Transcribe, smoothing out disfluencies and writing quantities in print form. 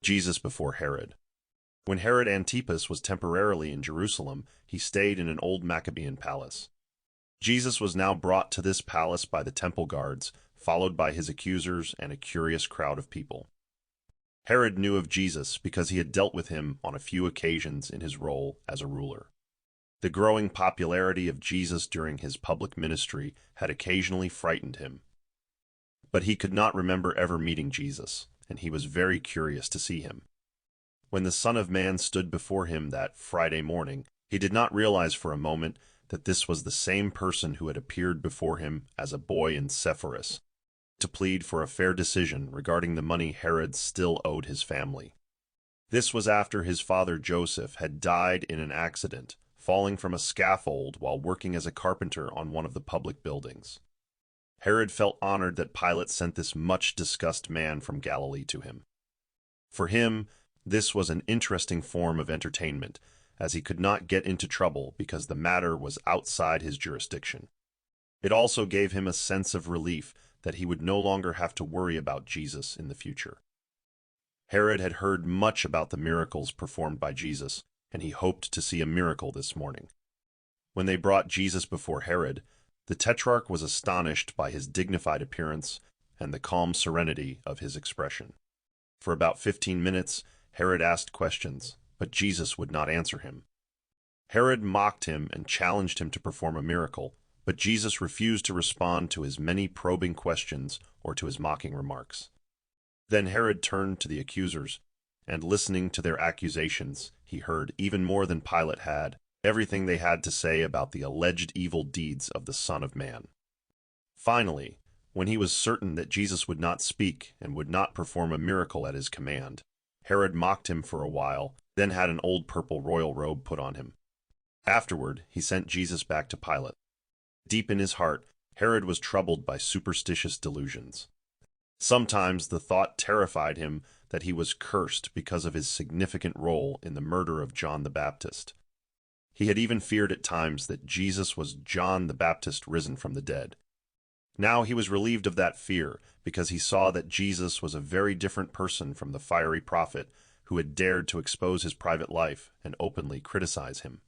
Jesus before Herod. When Herod Antipas was temporarily in Jerusalem, he stayed in an old Maccabean palace. Jesus was now brought to this palace by the temple guards, followed by his accusers and a curious crowd of people. Herod knew of Jesus because he had dealt with him on a few occasions in his role as a ruler. The growing popularity of Jesus during his public ministry had occasionally frightened him. But he could not remember ever meeting Jesus, and he was very curious to see him. When the Son of Man stood before him that Friday morning, he did not realize for a moment that this was the same person who had appeared before him as a boy in Sepphoris, to plead for a fair decision regarding the money Herod still owed his family. This was after his father Joseph had died in an accident, falling from a scaffold while working as a carpenter on one of the public buildings. Herod felt honored that Pilate sent this much-discussed man from Galilee to him. For him, this was an interesting form of entertainment, as he could not get into trouble because the matter was outside his jurisdiction. It also gave him a sense of relief that he would no longer have to worry about Jesus in the future. Herod had heard much about the miracles performed by Jesus, and he hoped to see a miracle this morning. When they brought Jesus before Herod, the Tetrarch was astonished by his dignified appearance and the calm serenity of his expression. For about 15 minutes, Herod asked questions, but Jesus would not answer him. Herod mocked him and challenged him to perform a miracle, but Jesus refused to respond to his many probing questions or to his mocking remarks. Then Herod turned to the accusers, and listening to their accusations, he heard, even more than Pilate had, everything they had to say about the alleged evil deeds of the Son of Man. Finally, when he was certain that Jesus would not speak and would not perform a miracle at his command, Herod mocked him for a while, then had an old purple royal robe put on him. Afterward, he sent Jesus back to Pilate. Deep in his heart, Herod was troubled by superstitious delusions. Sometimes the thought terrified him that he was cursed because of his significant role in the murder of John the Baptist. He had even feared at times that Jesus was John the Baptist risen from the dead. Now he was relieved of that fear because he saw that Jesus was a very different person from the fiery prophet who had dared to expose his private life and openly criticize him.